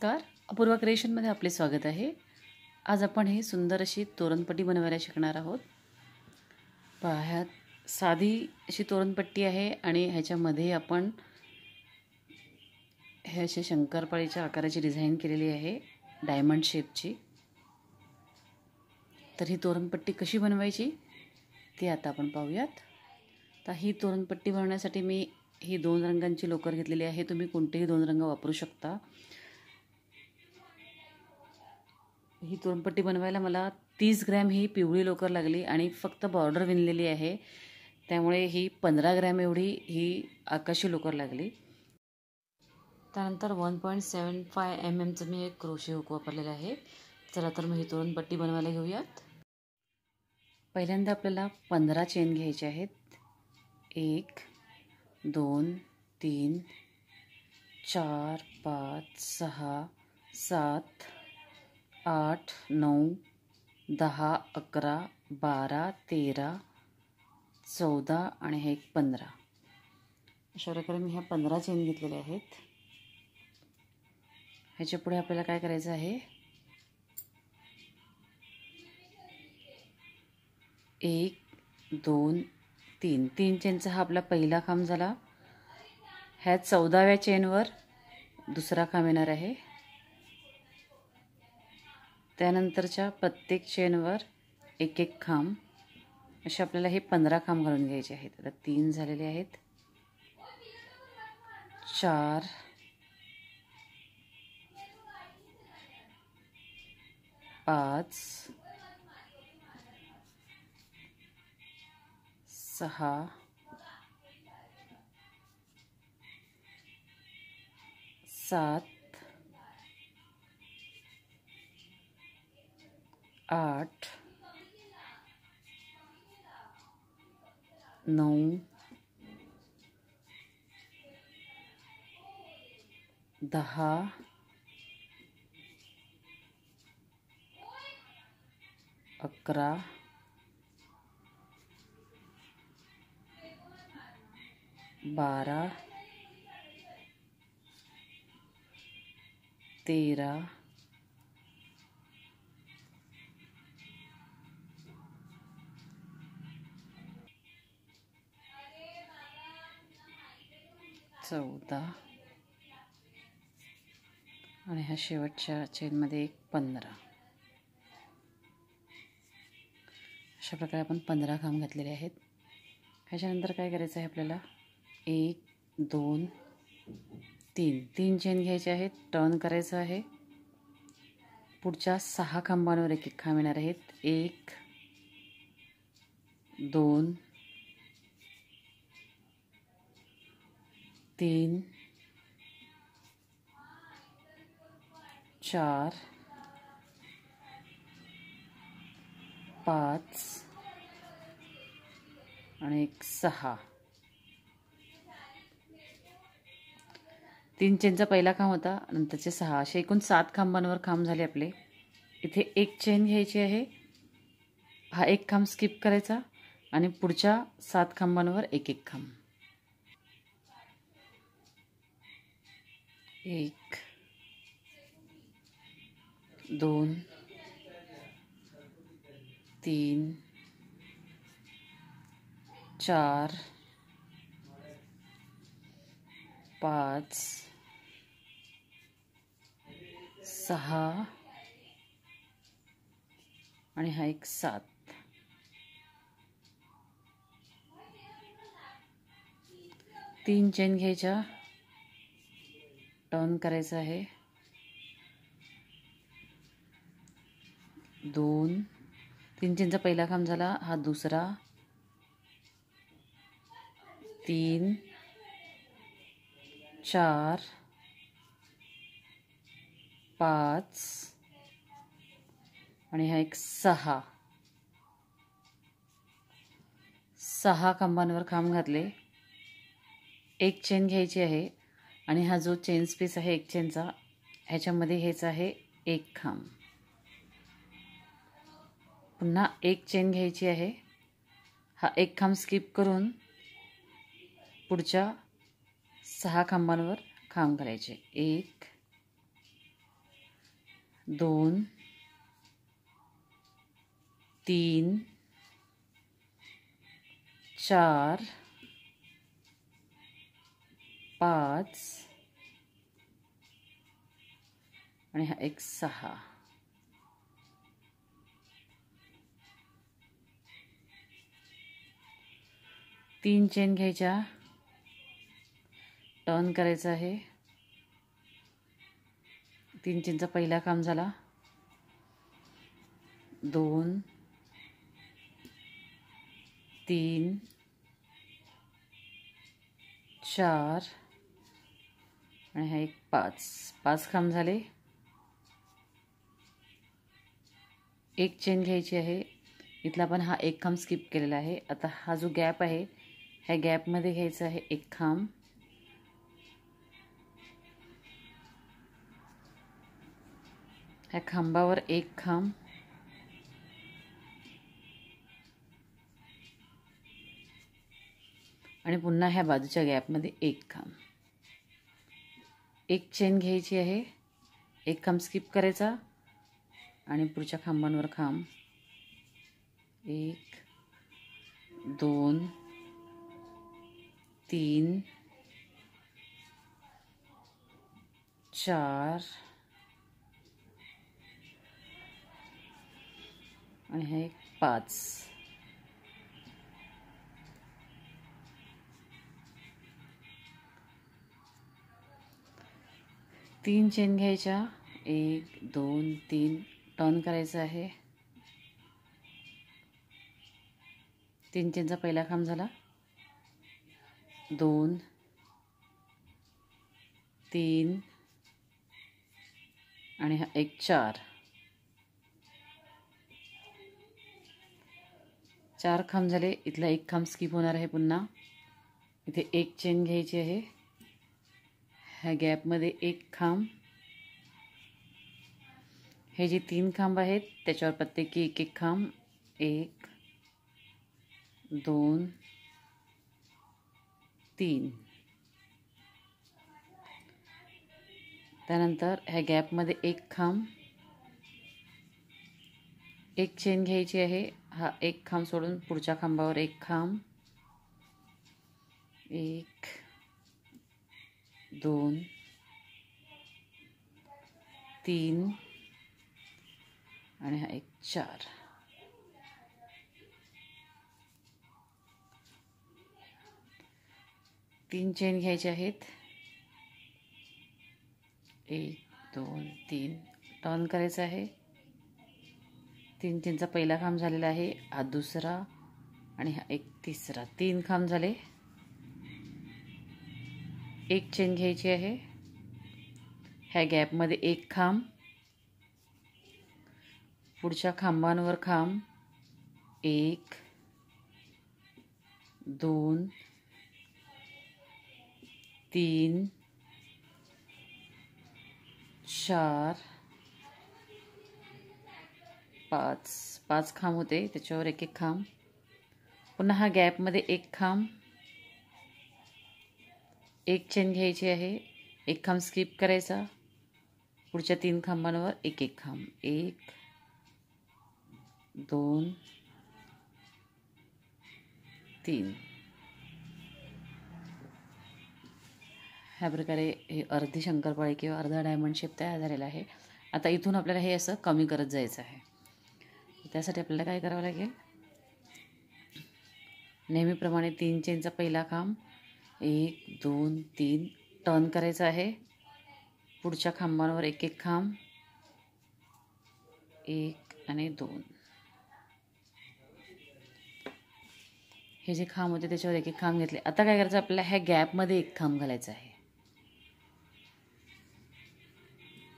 नमस्कार, अपूर्वा क्रिएशनमध्ये आपले स्वागत आहे। आज आपण हे सुंदर अशी तोरणपट्टी बनवायला शिकणार आहोत। पहा, ह्यात साधी अशी तोरणपट्टी आहे आणि ह्याच्यामध्ये आपण हे असे शंकरपाळीच्या आकाराची डिझाईन केलेली आहे, डायमंड शेपची। तर ही तोरणपट्टी कशी बनवायची ते आता आपण पाहूयात। तर ही तोरणपट्टी बनवण्यासाठी मी ही 2 रंगांची लोकर घेतलेली आहे। तुम्ही कोणतेही 2 रंग वापरू शकता। ही तोरणपट्टी बनवायला मला 30 ग्रॅम ही पिवळी लोकर लागली आणि फक्त बॉर्डर विणलेली आहे, त्यामुळे ही 15 ग्रॅम एवढी ही आकाशी लोकर लागली। त्यानंतर 1.75 mm चं मी एक क्रोशे हुक वापरलेला आहे। चला तर मग ही तोरणपट्टी बनवायला घेऊयात। पहिल्यांदा आपल्याला 15 चेन घ्यायचे आहेत। 1 2 3 4 5 6 7 8 9 10 11 12 13 14 आणि हे 15 अशा प्रकारे मी ह्या 15 चेन घेतलेल्या आहेत। ह्याच्या पुढे आपल्याला काय करायचं आहे, 1 2 3 3 चेनचा हा आपला पहिला खांब झाला। ह्या 14व्या चेनवर दुसरा खांब येणार आहे। त्यानंतरच्या प्रत्येक चेनवर एक एक खांब, असे आपल्याला हे 15 खांब घालून घ्यायचे आहेत। आता 3 झालेले आहेत, 4 5 6 7 8 9 10 11 12 13 14 आणि ह्या शेवटच्या चेनमध्ये एक 15। अशा प्रकारे आपण 15 खांब घातलेले आहेत। ह्याच्यानंतर काय करायचं आहे आपल्याला, 1 2 3 3 चेन घ्यायचे आहेत, टर्न करायचं आहे। पुढच्या 6 खांबांवर एक एक खांब येणार आहेत। 1 2 3 4 5 आणि एक 6। 3 चेनचा पहिला खांब होता, नंतरचे 6, असे एकूण 7 खांबांवर खांब झाले आपले। इथे एक चेन घ्यायची आहे, हा एक खांब स्किप करायचा आणि पुढच्या 7 खांबांवर एक एक खांब। 1 2 3 4 5 6 आणि हा एक 7। 3 चेन घ्यायच्या, टर्न करायचं आहे। 2 3 चेनचा पहिला खांब झाला, हा दुसरा, 3 4 5 आणि हा एक 6। 6 खांबांवर खांब घातले। एक चेन घ्यायची आहे आणि हा जो चेन स्पेस आहे एक चेनचा, ह्याच्यामध्ये घ्यायचा आहे एक खांब। पुन्हा एक चेन घ्यायची आहे, हा एक खांब स्किप करून पुढच्या 6 खांबांवर खांब घालायचे। 1 2 3 4 5 आणि हा एक 6. 3 चेन घ्यायच्या, टर्न करायचं आहे. 3 चेनचा पहिला काम झाला. 2 3 4 आणि हा एक 5 काम झाले. एक चेन घ्यायची आहे. इथला पण हा एक खांब स्किप केलेला आहे. आता हा जो गॅप आहे ह्या गॅपमध्ये घ्यायचा आहे एक खांब. ह्या खांबावर एक खांब आणि पुन्हा ह्या बाजूच्या गॅपमध्ये एक खांब. एक चेन घ्यायची आहे, एक खांब स्किप करायचा आणि पुढच्या खांबांवर खांब. 1 2 3 4 आणि हा एक 5. 3 चेन घ्यायच्या, 1 2 3 टर्न करायचं आहे. 3 चेनचा पहिला खांब झाला. 2 3 आणि हा एक 4. 4 खांब झाले. इथला एक खांब स्किप होणार आहे. पुन्हा इथे एक चेन घ्यायची आहे, ह्या गॅपमध्ये एक खांब. हे जे 3 खांब आहेत त्याच्यावर प्रत्येकी एक एक खांब. 1 2 3. त्यानंतर ह्या गॅपमध्ये एक खांब. एक चेन घ्यायची आहे, हा एक खांब सोडून पुढच्या खांबावर एक खांब. 1 2 3 आणि हा एक 4. 3 चेन घ्यायचे आहेत, 1 2 3 टर्न करायचं आहे. 3 चेनचा पहिला खांब झालेला आहे, हा दुसरा आणि हा एक तिसरा. 3 खांब झाले. एक चेन घ्यायची आहे, ह्या गॅपमध्ये एक खांब. पुढच्या खांबांवर खांब. 1 2 3 4 5 खांब होते, त्याच्यावर एक एक खांब. पुन्हा हा गॅपमध्ये एक खांब. एक चेन घ्यायची आहे, एक खांब स्किप करायचा. पुढच्या 3 खांबांवर एक एक खांब. 1 2 3. ह्या प्रकारे हे अर्धी शंकरपाळी किंवा अर्धा डायमंड शेप तयार झालेला आहे. आता इथून आपल्याला हे असं कमी करत जायचं आहे. त्यासाठी आपल्याला काय करावं लागेल, नेहमीप्रमाणे 3 चेनचा पहिला खांब, 1 2 3 टर्न करायचा आहे. पुढच्या खांबांवर एक एक खांब. 1 आणि 2. हे जे खांब होते त्याच्यावर एक एक खांब घेतले. आता काय करायचं, आपल्याला ह्या गॅपमध्ये एक खांब घालायचा आहे.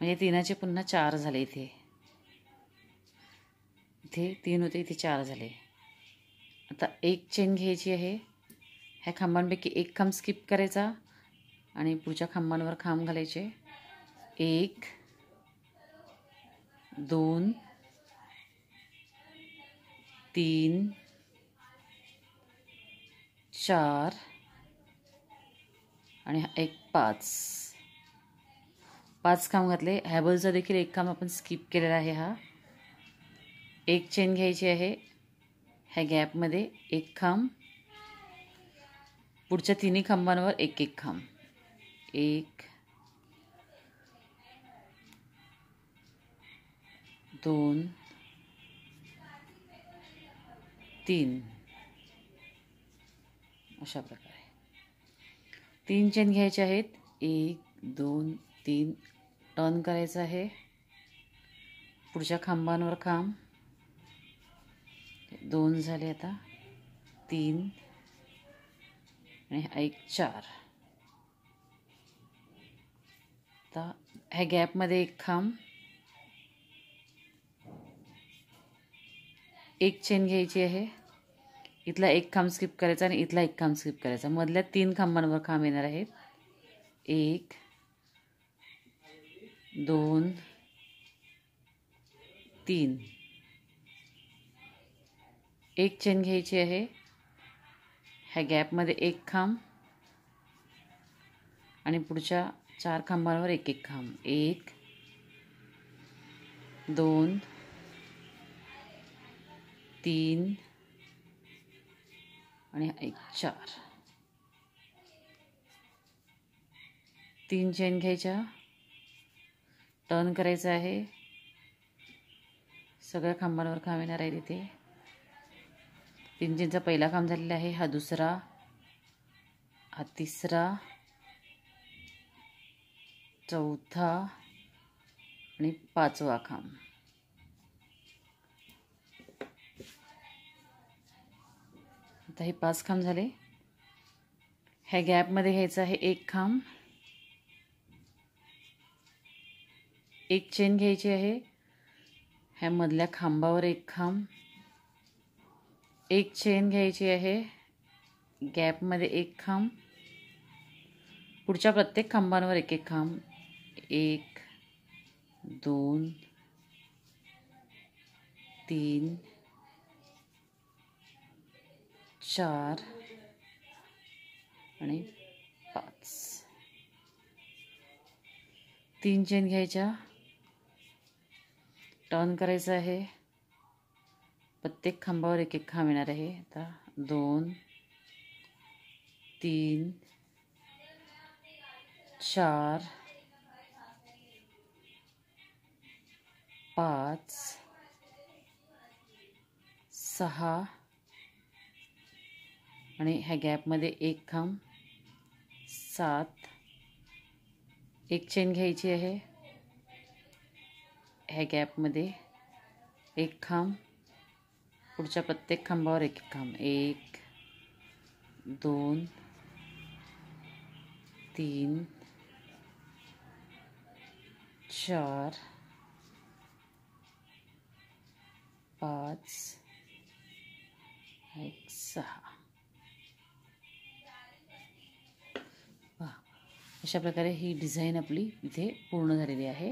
म्हणजे 3चे पुन्हा 4 झाले. इथे 3 होते, इथे 4 झाले. आता एक चेन घ्यायची आहे, ह्या खांबांपैकी एक खांब स्किप करायचा आणि पुढच्या खांबांवर खांब घालायचे. 1 2 3 4 आणि एक 5. 5 खांब घातले. ह्या बाजूचा देखील एक खांब आपण स्किप केलेला आहे. हा एक चेन घ्यायची आहे. ह्या गॅपमध्ये एक खांब, पुढच्या तिन्ही खांबांवर एक एक खांब. 1 2 3 अशा प्रकारे 3 चेन घ्यायचे आहेत. 1 2 3 टर्न करायचं आहे. पुढच्या खांबांवर खांब. 2 झाले. आता 3 आणि एक 4. आता ह्या गॅपमध्ये एक खांब, एक चेन घ्यायची आहे. इथला एक खांब स्किप करायचा आणि इथला एक खांब स्किप करायचा. मधल्या 3 खांबांवर खांब येणार आहेत. 1 2 3. एक चेन घ्यायची आहे. ह्या गॅपमध्ये एक खांब आणि पुढच्या 4 खांबांवर एक एक खांब. 1 2 3 आणि एक 4. 3 चेन घ्यायच्या, टर्न करायचं आहे. सगळ्या खांबांवर खांब येणार आहे तिथे. 3 चेनचा पहिला खांब झालेला आहे. हा दुसरा, हा तिसरा, चौथा आणि 5वा खांब. आता हे 5 खांब झाले. ह्या गॅपमध्ये घ्यायचं आहे एक खांब, एक चेन घ्यायची आहे. ह्या मधल्या खांबावर एक खांब, एक चेन घ्यायची आहे. गॅपमध्ये एक खांब, पुढच्या प्रत्येक खांबांवर एक एक खांब. 1 2 3 4 आणि 5. 3 चेन घ्यायच्या, टर्न करायचं आहे. प्रत्येक खांबावर एक एक खांब येणार आहे. आता 2 3 4 5 6 आणि ह्या गॅपमध्ये एक खांब. 7. एक चेन घ्यायची आहे. ह्या गॅपमध्ये एक खांब, पुढच्या प्रत्येक खांबावर एक एक खांब. 1 2 3 4 5 एक 6. अशा प्रकारे ही डिझाईन आपली इथे पूर्ण झालेली आहे.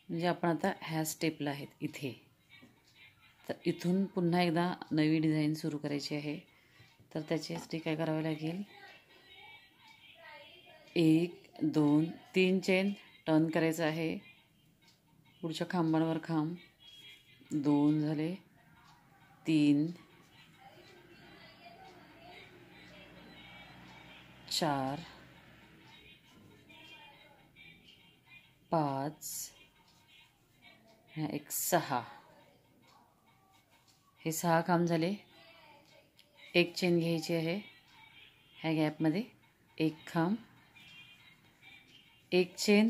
म्हणजे आपण आता ह्या स्टेपला आहेत इथे. तर इथून पुन्हा एकदा नवी डिझाईन सुरू करायची आहे. तर त्याच्यासाठी काय करावं लागेल, 1 2 3 चेन, टर्न करायचं आहे. पुढच्या खांबांवर खांब. 2 झाले. 3 4 5 एक 6. हे 6 खांब झाले. एक चेन घ्यायची आहे. ह्या गॅपमध्ये एक खांब, एक चेन,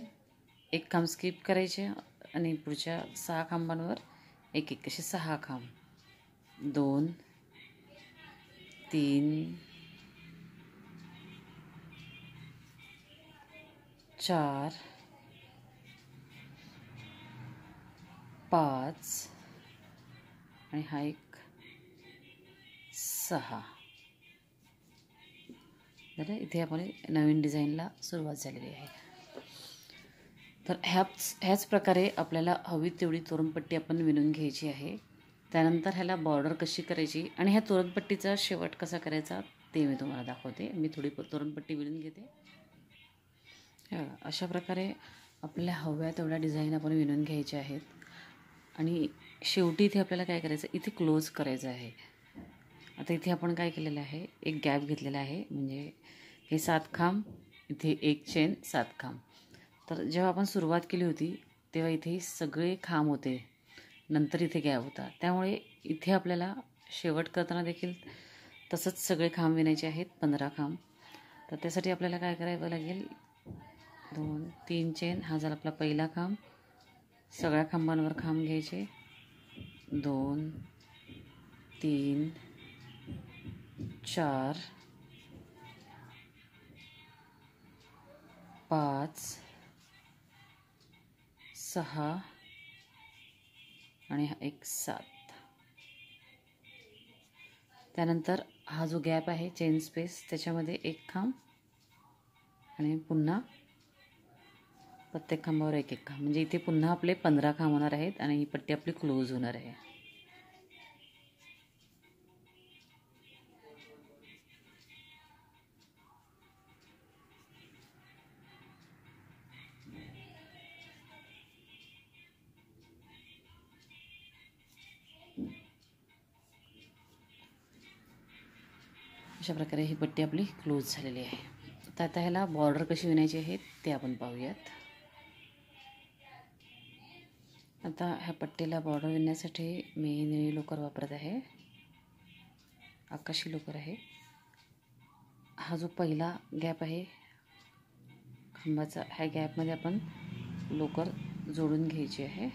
एक खांब स्किप करायचे आणि पुढच्या 6 खांबांवर एक एक असे 6 खांब. 2 3 4 5 आणि हा एक 6. तर इथे आपण नवीन डिझाईनला सुरुवात झालेली आहे. तर ह्याच प्रकारे आपल्याला हवी तेवढी तोरणपट्टी आपण विणून घ्यायची आहे. त्यानंतर ह्याला बॉर्डर कशी करायची आणि ह्या तोरणपट्टीचा शेवट कसा करायचा ते मी तुम्हाला दाखवते. मी थोडी तोरणपट्टी विणून घेते. अशा प्रकारे आपल्याला हव्या तेवढ्या डिझाईन आपण विणून घ्यायच्या आहेत. आणि शेवटी इथे आपल्याला काय करायचं, इथे क्लोज करायचं आहे. आता इथे आपण काय केलेलं आहे, एक गॅप घेतलेला आहे, म्हणजे हे 7 खांब, इथे एक चेन 7 खांब. तर जेव्हा आपण सुरुवात केली होती तेव्हा इथे सगळे खांब होते, नंतर इथे गॅप होता. त्यामुळे इथे आपल्याला शेवट करताना देखील तसंच सगळे खांब विणायचे आहेत, 15 खांब. तर त्यासाठी आपल्याला काय करावं लागेल, 2 3 चेन, हा झाला आपला पहिला खांब. सगळ्या खांबांवर खांब घ्यायचे, 2 3 4 5 6 आणि हा एक 7. त्यानंतर हा जो गॅप आहे चेन स्पेस, त्याच्यामध्ये एक खांब आणि पुन्हा प्रत्येक खांबावर एक एक खांब, म्हणजे इथे पुन्हा आपले 15 खांब होणार आहेत आणि ही पट्टी आपली क्लोज होणार आहे. अशा प्रकारे ही पट्टी आपली क्लोज झालेली आहे. तर आता ह्याला बॉर्डर कशी विणायची आहे ते आपण पाहूयात. आता ह्या पट्टीला बॉर्डर विणण्यासाठी मी निळी लोकर वापरत आहे, आकाशी लोकर आहे. हा जो पहिला गॅप आहे खांबाचा, ह्या गॅपमध्ये आपण लोकर जोडून घ्यायची आहे.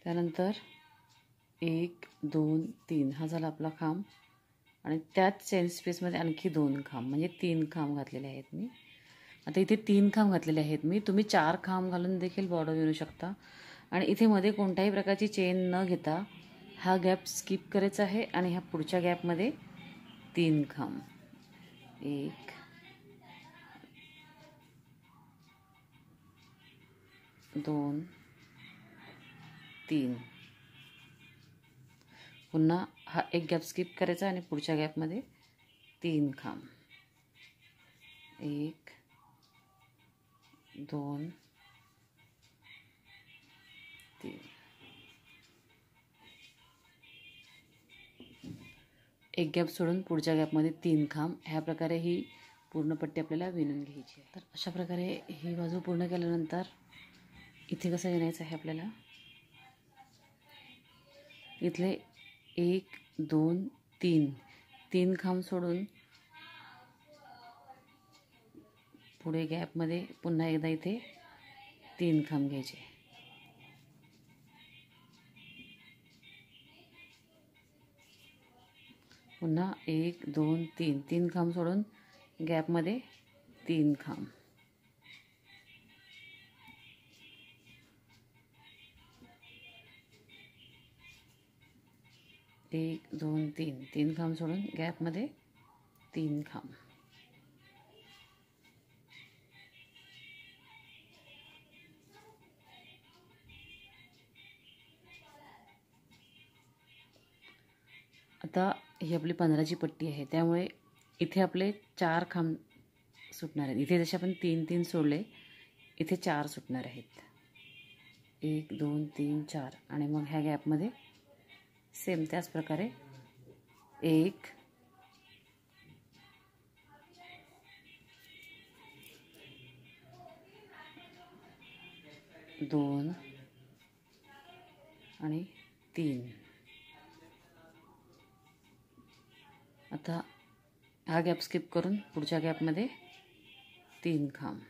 त्यानंतर 1 2 3 हा झाला आपला खांब आणि त्याच चेन स्पेसमध्ये आणखी 2 खांब, म्हणजे 3 खांब घातलेले आहेत मी. आता इथे 3 खांब घातलेले आहेत मी, तुम्ही 4 खांब घालून देखील बॉर्डर विणू शकता. आणि इथे मध्ये कोणत्याही प्रकारची चेन न घेता हा गॅप स्किप करायचा आहे आणि ह्या पुढच्या गॅपमध्ये 3 खांब, 1 2 3. पुन्हा हा एक गॅप स्किप करायचा आणि पुढच्या गॅपमध्ये 3 खांब, 1 2 3. एक गॅप सोडून पुढच्या गॅपमध्ये 3 खांब. ह्या प्रकारे ही पूर्ण पट्टी आपल्याला विणून घ्यायची आहे. तर अशा प्रकारे ही बाजू पूर्ण केल्यानंतर इथे कसं विणायचं आहे आपल्याला, इथले 1 2 3 खांब सोडून पुढे गॅपमध्ये पुन्हा एकदा इथे 3 खांब घ्यायचे. पुन्हा 1 2 3 खांब सोडून गॅपमध्ये 3 खांब. एक 2 3 खांब सोडून गॅपमध्ये 3 खांब. आता ही आपली 15ची पट्टी आहे, त्यामुळे इथे आपले 4 खांब सुटणार आहेत. इथे जसे आपण 3 3 सोडले, इथे 4 सुटणार आहेत. 1 2 3 4 आणि मग ह्या गॅपमध्ये सेम त्याच प्रकारे 1 2 आणि 3. आता हा गॅप स्किप करून पुढच्या गॅपमध्ये 3 खांब.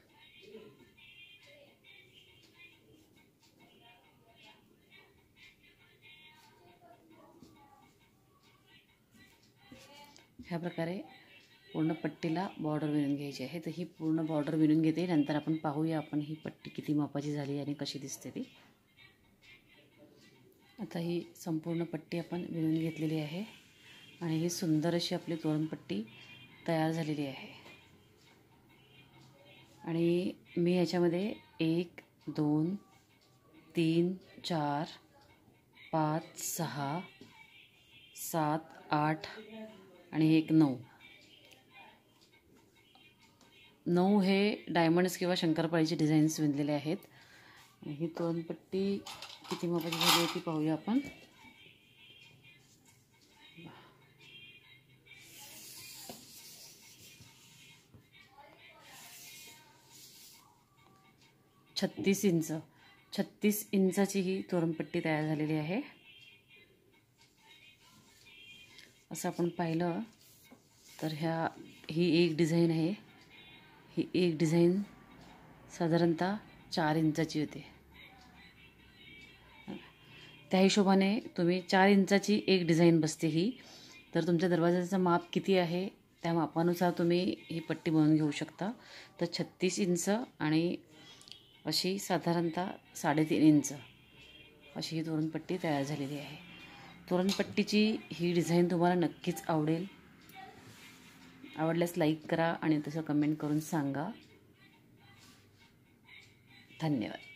ह्या प्रकारे पूर्ण पट्टीला बॉर्डर विणून घ्यायची आहे. तर ही पूर्ण बॉर्डर विणून घेते, नंतर आपण पाहूया आपण ही पट्टी किती मापाची झाली आणि कशी दिसते ती. आता ही संपूर्ण पट्टी आपण विणून घेतलेली आहे आणि ही सुंदर अशी आपली तोरणपट्टी तयार झालेली आहे. आणि मी ह्याच्यामध्ये 1 2 3 4 5 6 7 8 आणि 1 9 9 हे डायमंड्स किंवा शंकरपाळीचे डिझाईन्स विणलेले आहेत. ही तोरणपट्टी किती मापाची झाली आहे ती पाहूया आपण. छत्तीस इंचाची ही तोरणपट्टी तयार झालेली आहे. असं आपण पाहिलं तर ही एक डिझाईन आहे. ही एक डिझाईन साधारणतः 4 इंचाची होते. त्या हिशोबाने तुम्ही 4 इंचाची एक डिझाईन बसते ही. तर तुमच्या दरवाजाचं माप किती आहे त्या मापानुसार तुम्ही ही पट्टी बनवून घेऊ शकता. तर 36 इंच आणि अशी साधारणतः 3.5 इंच अशी ही तोरणपट्टी तयार झालेली आहे. तोरणपट्टीची ही डिझाईन तुम्हाला नक्कीच आवडेल. आवडल्यास लाईक करा आणि तसं कमेंट करून सांगा. धन्यवाद.